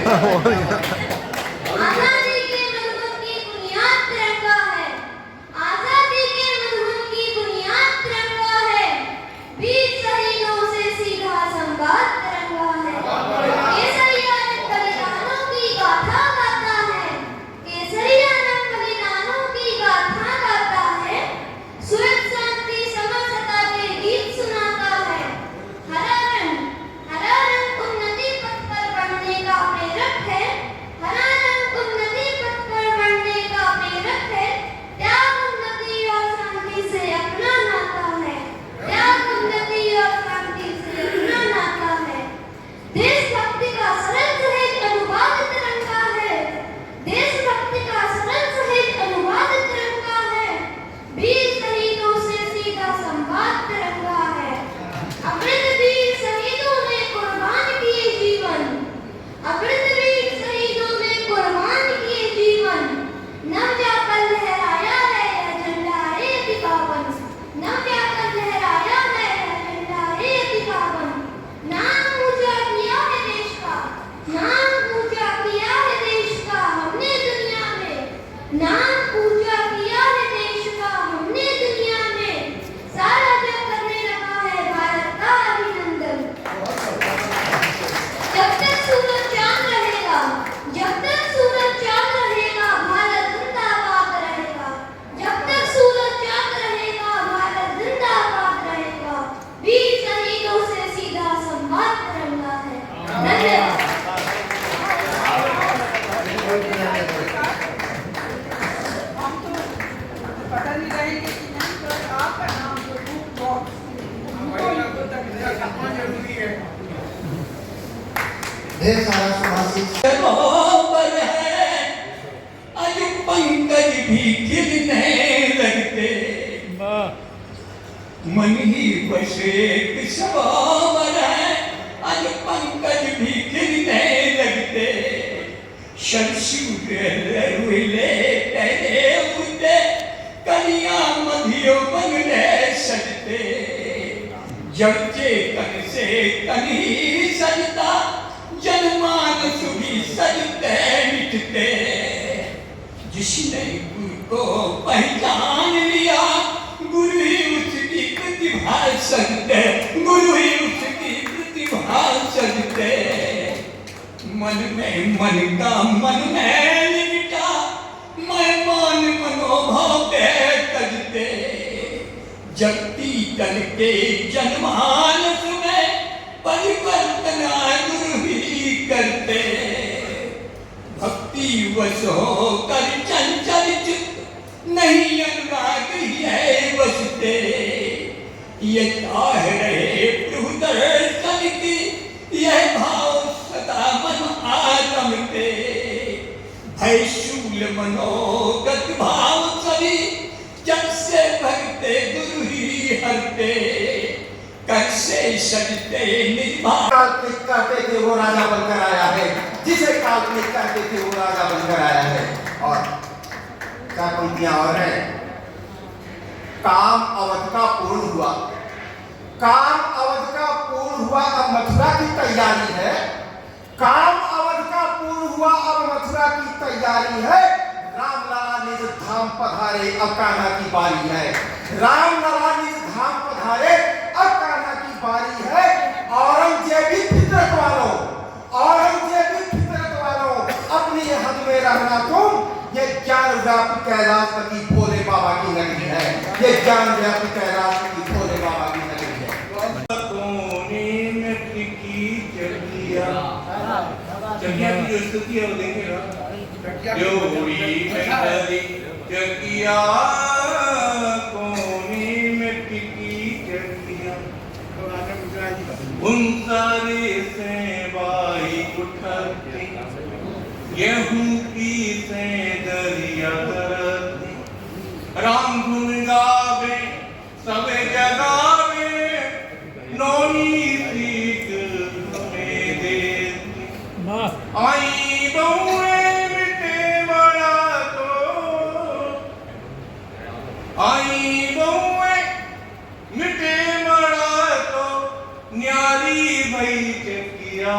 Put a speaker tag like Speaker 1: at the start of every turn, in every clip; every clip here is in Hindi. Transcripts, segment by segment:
Speaker 1: आजादी के मजहब की बुनियाद तिरंगा है। आजादी के मजहब की बुनियाद तिरंगा है। वीर शहीदों से सीधा संवाद तिरंगा है। केसरिया रंग बलिदानों की गाथा गाता है। केसरिया रंग बलिदानों की गाथा गाता है। सुख शांति समरसता के गीत सुनाता है। हरा रंग उन्नति पथ पर बढ़ने का प्रेरक है। हरा रंग उन्नति पथ पर बढ़ने का प्रेरक है। त्याग उन्नति और शांति से अपना नाता है। त्याग उन्नति और शांति से अपना नाता है। देशभक्ति का सरल सहज अनुवाद तिरंगा है। देशभक्ति का सरल सहज अनुवाद तिरंगा है। वीर शहीदों से सीधा संवाद तिरंगा है। अमृतवीर शहीदों ने कुर्बान किए जीवन। अमृतवीर शहीदों ने कुर्बान किए जीवन। नव जाकर लहराया है यह झंडा रे अति पावन। नव जाकर लहराया है यह झंडा रे अति पावन। नाम ऊंचा किया है देश का। नाम ऊंचा किया है देश का हमने दुनिया में। नाम ऊंचा किया है देश का हमने दुनिया में। सारा जग करने लगा है भारत का अभिनंदन। जब तक सूरज चांद रहेगा, जब तक सूरज चांद रहेगा, भारत जिंदाबाद रहेगा। जब तक सूरज चांद रहेगा, भारत जिंदाबाद रहेगा। वीर शहीदों से सीधा संवाद तिरंगा है। धन्यवाद।
Speaker 2: पता नहीं रहेंगे कि नहीं, तो आपका नाम जो बुक बॉक्स जरूरी है।
Speaker 3: ढेर सारा सुभाषित
Speaker 4: बराबर है, आज पंकज भी खिलने लगते। मन ही बस एक सवार है, आज पंकज भी खिलने लगते। शमशूर रुले पहले उठे, कलियां मधियो बनने सजते। जब चेतन से कली सजता, जनमानस भी सजते मिटते। जिसने गुरु को पहचान लिया, गुरु ही उसकी प्रतिभा सजते। गुरु ही उसकी प्रतिभा सजते। मन में मन का मन में लिपटा, मैं मान मनोभाव के तजते। जगती दल के जनमानस में परिवर्तन गुरु ही करते। भक्ति वश होकर चंचल चित्त, नहीं अनुराग ही है बसते। ये चाह रहे प्रभु दर्शन की, यह भाव सदा मन आरमते। भय शूल मनोगत भाव सभी, जब से भगते गुरु ही हरते। कैसे सजते निर्भय
Speaker 3: काल्पनिक कहते थे वो राजा बनकर आया है। जिसे काल्पनिक कहते थे वो राजा बनकर आया है। और क्या पंक्तियां और है। काम अवध का पूर्ण हुआ। काम अवध का पूर्ण हुआ, अब मथुरा की तैयारी है। काम अवध का पूर्ण हुआ, अब मथुरा की तैयारी है। रामलला निज धाम पधारे, अब कान्हा की बारी है। रामलला निज धाम पधारे, अब कान्हा की बारी है। औरंगजेबी फितरत वालों, औरंगजेबी फितरत वालों, अपनी हद में रहना तुम। ये ज्ञान व्यापी कैलाशपति भोले बाबा की नगरी है। ये ज्ञान व्यापी कैलाशपति भोले बाबा की नगरी है।
Speaker 4: कोने में टिकी चकिया, चकिया की जो स्तुति है वो देखेगा। जोड़ी में धरी चकिया, कोने में टिकी चकिया। उन सारे से बाई उठती, गेहूं की से दरिया धरती। राम धुन गावे सब जगावे, नौनी सीख हमें देती। आई बहुए मिटे बड़ा तो, आई बहुए मिटे बड़ा तो, न्यारी भई चकिया।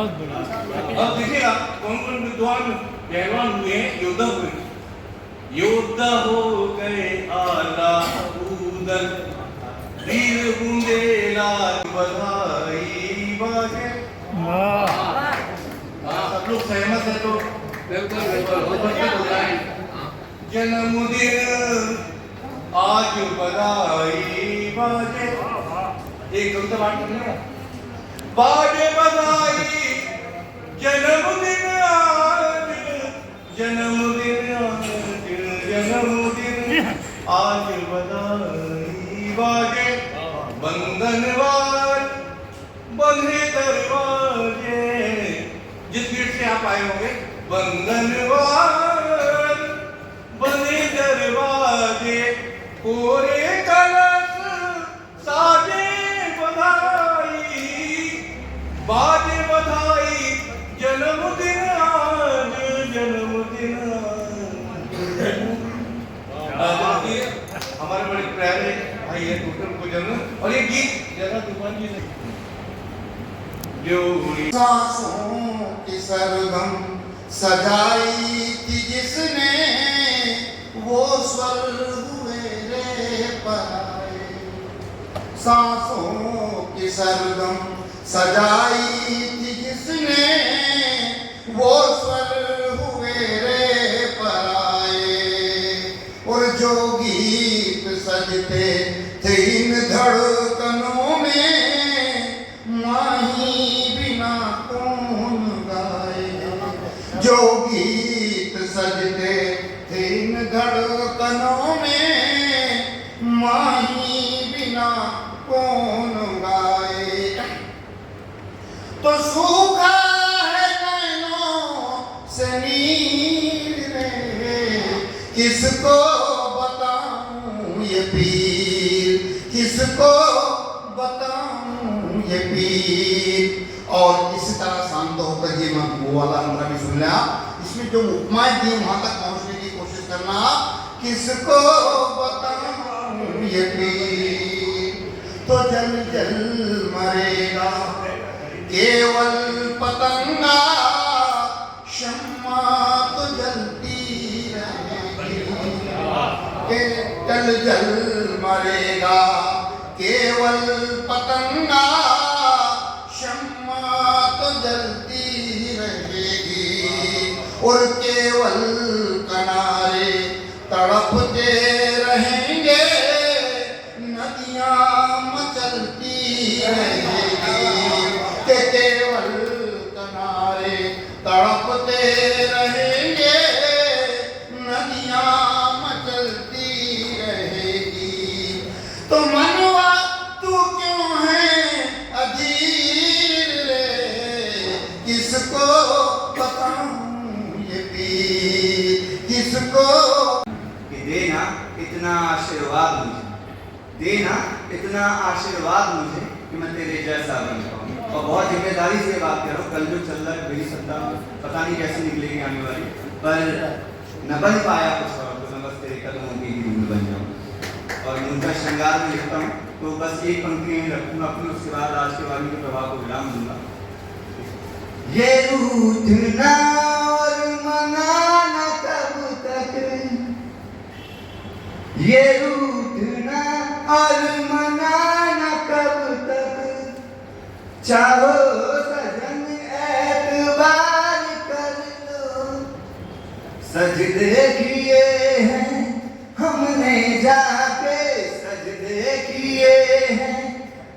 Speaker 5: बहुत बढ़िया।
Speaker 6: अब देखिएगा कौन कौन विद्वान पहलवान हुए हैं, योद्धा हुए। योद्धा हो गए आला उदल, वीर बुंदेला बधाई बाजे। सब लोग सहमत है तो
Speaker 4: बिल्कुल बिल्कुल हो रहा है।
Speaker 6: जन्मदिन आज बधाई बाजे। एक दो बात करना, बाजे बधाई जन्मदिन आज, जन्मदिन आज, जन्मदिन आज बधाई बाजे। बंधनवार बंधे दरवाजे, जिस गेट से आप आए होंगे, बंधनवार बंधे दरवाजे, कोरे कलश साजे बधाई, बाजे बधाई जन्मदिन आज, जन्मदिन आज। हमारे बड़े प्यारे भाई है टोटल को जन्म, और ये गीत जरा तूफान जी ने जोड़ी।
Speaker 3: सांसों की सरगम सजाई थी जिसने, वो स्वर हुए रे पराए। सांसों की सरगम सजाई थी जिसने, वो स्वर हुए रे पराए। और जो गीत सजते थे इन धड़कनों में, माही बिना कौन गाए। जो गीत सजते थे इन धड़कनों में, माही बिना कौन गाए। तो सूखा है नैनों से नीर रे, किसको बताऊं ये पीर, किसको बताऊं ये पीर। और इसी तरह शांत होकर ये मत वो वाला अंतरा भी सुन लिया। इसमें जो उपमाएं दी वहां तक पहुंचने की कोशिश करना। किसको बताऊं ये पीर, तो जल जल मरेगा केवल पतंगा, शम्मा तो जलती रहेगी। जल जल मरेगा केवल पतंगा, शम्मा तो जलती रहेगी। और केवल किनारे तड़पते रहेंगे, नदियां मचलती रहेगी। के केवल किनारे तड़पते रहेंगे, नदियां मचलती रहेगी। तो मनवा तू क्यों है अधीर रे, किसको बताऊं ये पीर, किसको।
Speaker 7: देना इतना आशीर्वाद मुझे, देना इतना आशीर्वाद मुझे कि मैं तेरे जैसा बन पाऊँ। और बहुत जिम्मेदारी से बात कर रहा हूँ। कल जो चल रहा है मेरी सत्ता पता नहीं कैसे निकलेगी आने वाली, पर न बन पाया कुछ और, तो मैं बस तेरे कदमों की धूल बन जाऊँ। और उनका श्रृंगार में लिखता हूँ तो बस एक पंक्ति में रखूँगा अपनी, उसके बाद आज के वाणी के प्रभाव को विराम दूंगा। ये रूठना और मनाना कब तक, ये रूठना और मनाना कब तक, चाहो सजन एतबार कर लो। सजदे किए हैं हमने जाके, सजदे किए हैं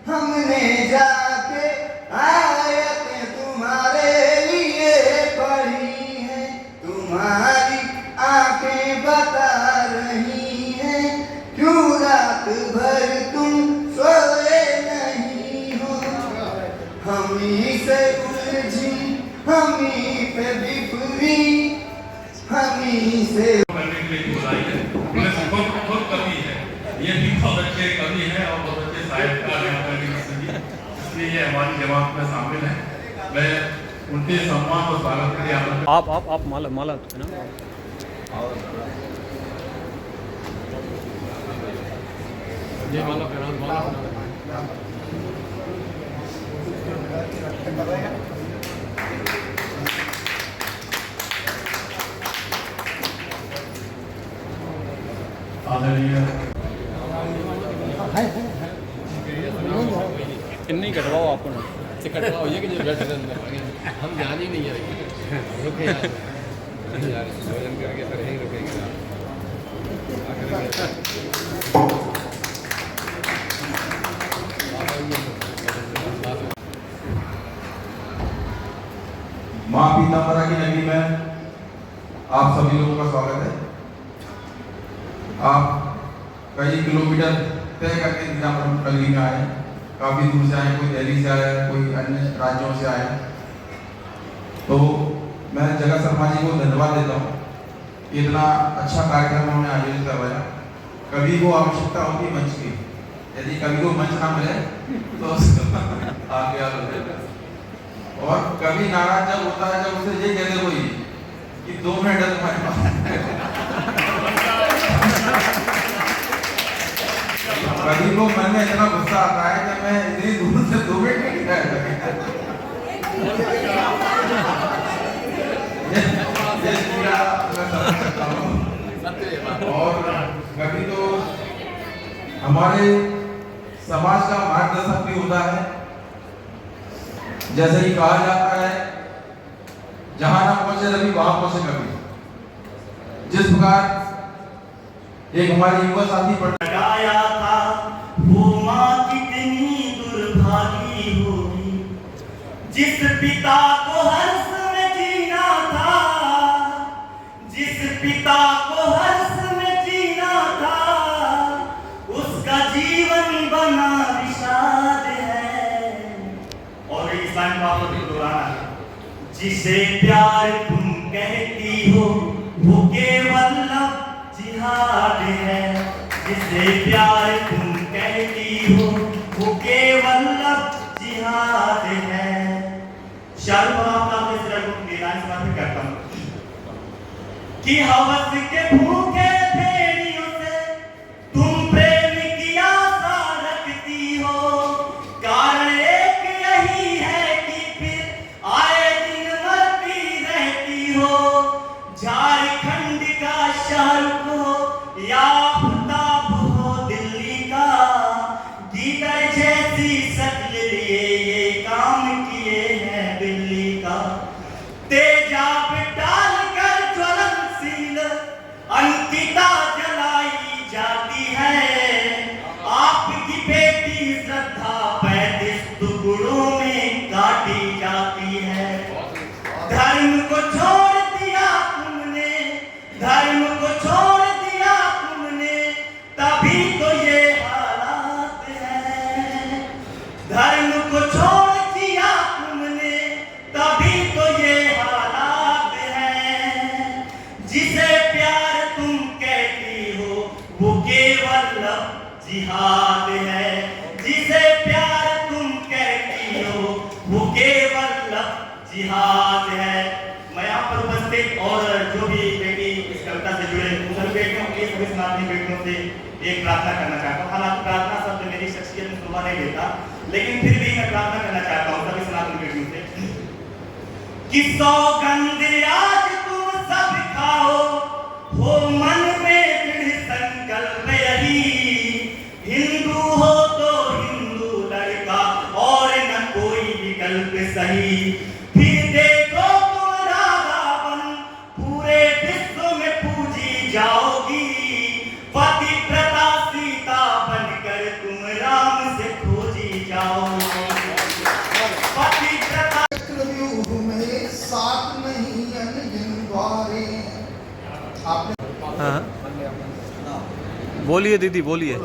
Speaker 7: हमने जाके, आयतें तुम्हारे लिए पढ़ी हैं, तुम्हारी आंखें बता रही हैं, क्यों रात भर तुम सोए नहीं हो। हमी से उलझी, हमी पे बिफरी, हमी से
Speaker 8: करने के लिए बुलाई है। उन्हें बहुत कवि है, ये भी बहुत अच्छे कवि हैं और बहुत अच्छे साहित्यकार यहाँ पर भी सभी, इसलिए ये हमारी जमात में शामिल है। मैं उनके सम्मान और स्वागत के लिए
Speaker 5: आप माला है ना। ये माला पहना, माला पहना।
Speaker 8: आदरणीय
Speaker 5: किन्नी कटवाओ अपन से कटवाओ ये कि जो बैठे अंदर हम ध्यान ही नहीं है रुके यार भोजन करके फिर यहीं रुकेंगे
Speaker 8: माँ पीताम्बरा की नगरी में आप सभी लोगों का स्वागत है। आप कई किलोमीटर तय करके पीताम्बरा नगरी में आए, काफी दूर से आए, कोई दिल्ली से आया, कोई अन्य राज्यों से आया। तो मैं जगत शर्मा जी को धन्यवाद देता हूँ, इतना अच्छा कार्यक्रम उन्होंने आयोजित करवाया। कभी को आवश्यकता होगी मंच की, यदि कभी को मंच ना मिले तो आगे आ जाए। और कभी नाराज जब होता है जब उसे ये कहते कोई कि 2 मिनट है तुम्हारे पास, कभी को मन में इतना गुस्सा आता है कि मैं इतनी दूर से 2 मिनट नहीं रह सकता। और कभी तो हमारे समाज का मार्गदर्शक भी होता है, जैसे ही कहा जाता है जहां ना पहुंचे रवि वहां पहुंचे कभी। जिस प्रकार एक हमारे युवा साथी
Speaker 9: लगाया था वो माँ कितनी दुर्भागी होगी, जिस पिता को हर्ष में जीना था, जिस पिता को हर्ष में जीना था, उसका जीवन बना विषाद है। और इस लाइन को आप लोगों को दोहराना है। जिसे प्यार तुम कहती हो वो केवल जिहाद है, जिसे प्यार तुम कहती हो वो केवल जिहाद है। शाहरुख आपका इस रंग की लाइन समर्पित करता हूँ कि हवस के भूखे भेड़ियों से तुम प्रेम की आशा रखती हो, कारण एक यही है कि फिर आए दिन मरती रहती हो। झारखंड का शाहरुख हो या आफ्ताब हो दिल्ली का, गीदड़ जैसी शक्ल लिए ये काम किए हैं दिल्ली का। तेजाब डालकर ज्वलनशील अंकिता जलाई जाती है, आपकी बेटी श्रद्धा 35 टुकड़ों में काटी जाती है। धर्म को छोड़ दिया तुमने, धर्म को छोड़ दिया तुमने, तभी तो ये हालात है। धर्म को छोड़ दिया तुमने, तभी तो ये हालात है। जिसे प्यार तुम कहती हो वो केवल जिहाद है, जिसे प्यार तुम कहती हो वो केवल जिहाद है। मैं यहाँ पर उपस्थित और जो भी बेटी इस कविता से जुड़े सभी बेटियों के सभी समाजी बेटियों से एक प्रार्थना करना चाहता हूँ। हालांकि प्रार्थना शब्द मेरी शख्सियत में शोभा नहीं देता, लेकिन फिर भी मैं प्रार्थना करना चाहता हूँ सभी समाजी बेटियों से कि सौगंध आज तुम सब खाओ, हो मन में दृढ़ संकल्प यही, हिंदू हो तो हिंदू लड़का और न कोई विकल्प सही। फिर देखो तुम राधा बन पूरे विश्व में पूजी जाओगी, पतिव्रता सीता बनकर तुम राम से खोजी जाओगी। पतिव्रता
Speaker 3: चक्रव्यूह में सात नहीं अनगिन द्वारे। आपने
Speaker 5: हाँ बोलिए दीदी बोलिए।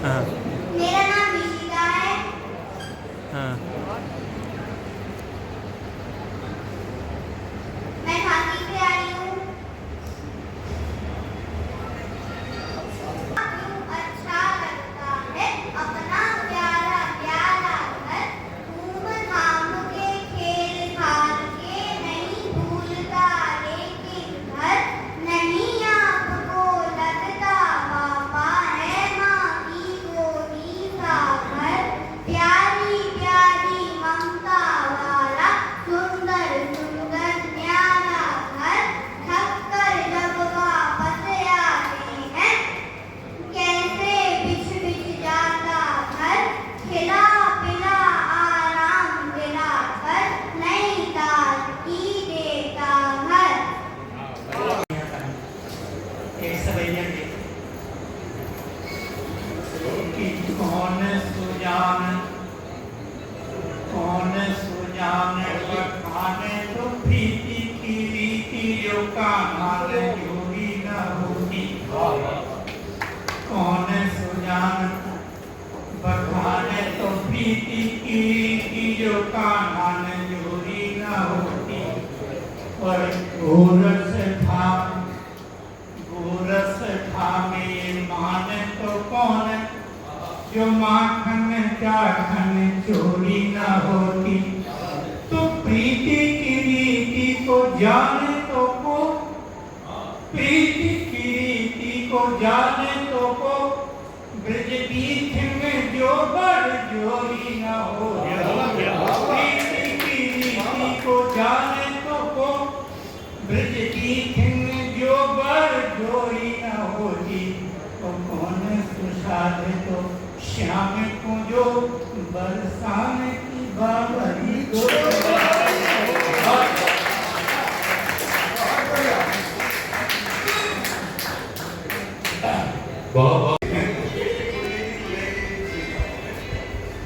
Speaker 5: हाँ
Speaker 1: मेरा नाम विशिका है।
Speaker 5: हाँ
Speaker 1: मैं झांसी से आई हूँ। क्यों अच्छा लगता है अपना प्यारा प्यारा घर, घूम
Speaker 10: कान्हा ने जोड़ी न होती कौन सुजान बखाने तो प्रीति की जो कान्हा ने जोड़ी न होती और गोरस ठामे मान तो कौन जो माखन चाखन चोरी न होती तो प्रीति की रीति को जाने तो को प्रीति की रीति को जाने तो को ब्रज बीच में जो बड़ जोरी न हो प्रीति की रीति को जाने तो को ब्रज बीच में जो बड़ जोरी न होती तो कौन सुसाध तो श्याम को जो बरसाने की बाबरी को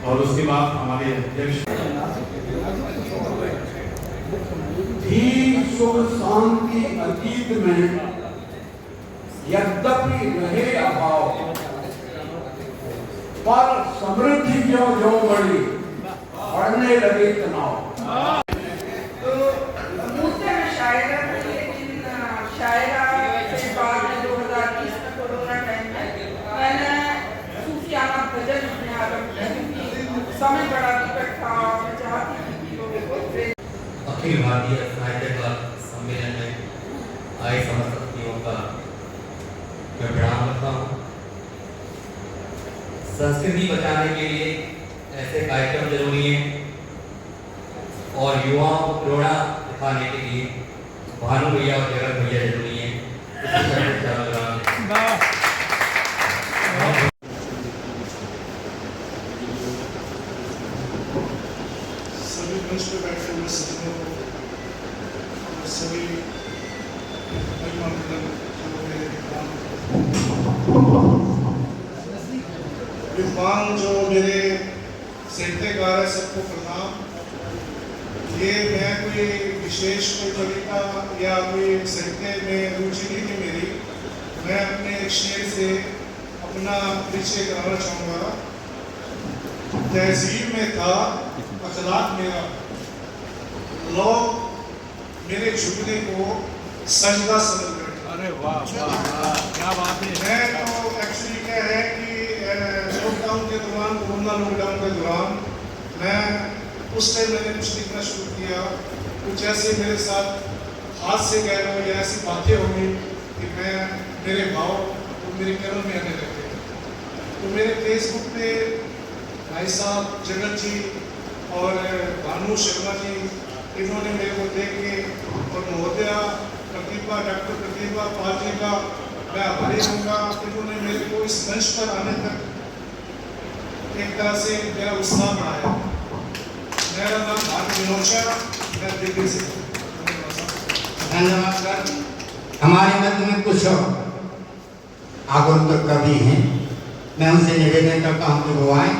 Speaker 8: और उसके बाद हमारे अध्यक्ष
Speaker 10: धीर सुख शांति अतीत में यद्यपि रहे अभाव पर समृद्धि जो जो बढ़ी बढ़ने लगे तनाव।
Speaker 2: तो मुझसे मैं शायरा थी, लेकिन शायरा के बाद 2020 में कोरोना टाइम में मैंने सूफियाना भजन अपने आरंभ किया क्योंकि समय बड़ा विकट था। मैं चाहती थी कि लोगों को प्रेरित
Speaker 11: अखिल भारतीय साहित्य सम्मेलन में आए समस्त हस्तियों का मैं प्रणाम करता हूँ। संस्कृति बचाने के लिए ऐसे कार्यक्रम जरूरी हैं और युवाओं को प्रेरणा दिखाने के लिए भानु भैया और जगत भैया जरूरी हैं।
Speaker 10: सभी मंच पे बैठे हुए सज्जनों को और सभी विद्वान जो मेरे साहित्यकार है सबको प्रणाम। ये मैं कोई विशेष कोई कविता या कोई साहित्य में रुचि नहीं थी मेरी। मैं अपने एक शेर से अपना परिचय कराना चाहूँगा। तहजीब में था अखलाक मेरा, लोग मेरे झुकने को सजदा समझ गए।
Speaker 5: अरे वाह वाह वाह, क्या बात है।
Speaker 10: मैं तो एक्चुअली क्या है कि लॉकडाउन के दौरान, कोरोना लॉकडाउन के दौरान मैं उस टाइम मैंने कुछ लिखना शुरू किया। कुछ ऐसे मेरे साथ हाथ से कह लो या ऐसी बातें हो गई कि मैं मेरे भाव तो मेरे कलम में आने लगे। तो मेरे फेसबुक पे भाई साहब जगत जी और भानु शर्मा जी, इन्होंने मेरे को देख के और महोदया प्रतिभा, डॉक्टर प्रतिभा पाल जी का मैं आभारी रहूँगा। इन्होंने मेरे को इस मंच पर आने तक एक तरह से मेरा उत्साह बढ़ाया। मेरा नाम भारत विनोद, मैं दिल्ली से।
Speaker 12: धन्यवाद सर। हमारे मध्य में कुछ आगंतुक कवि हैं, मैं उनसे निवेदन करता हूँ कि वो आए।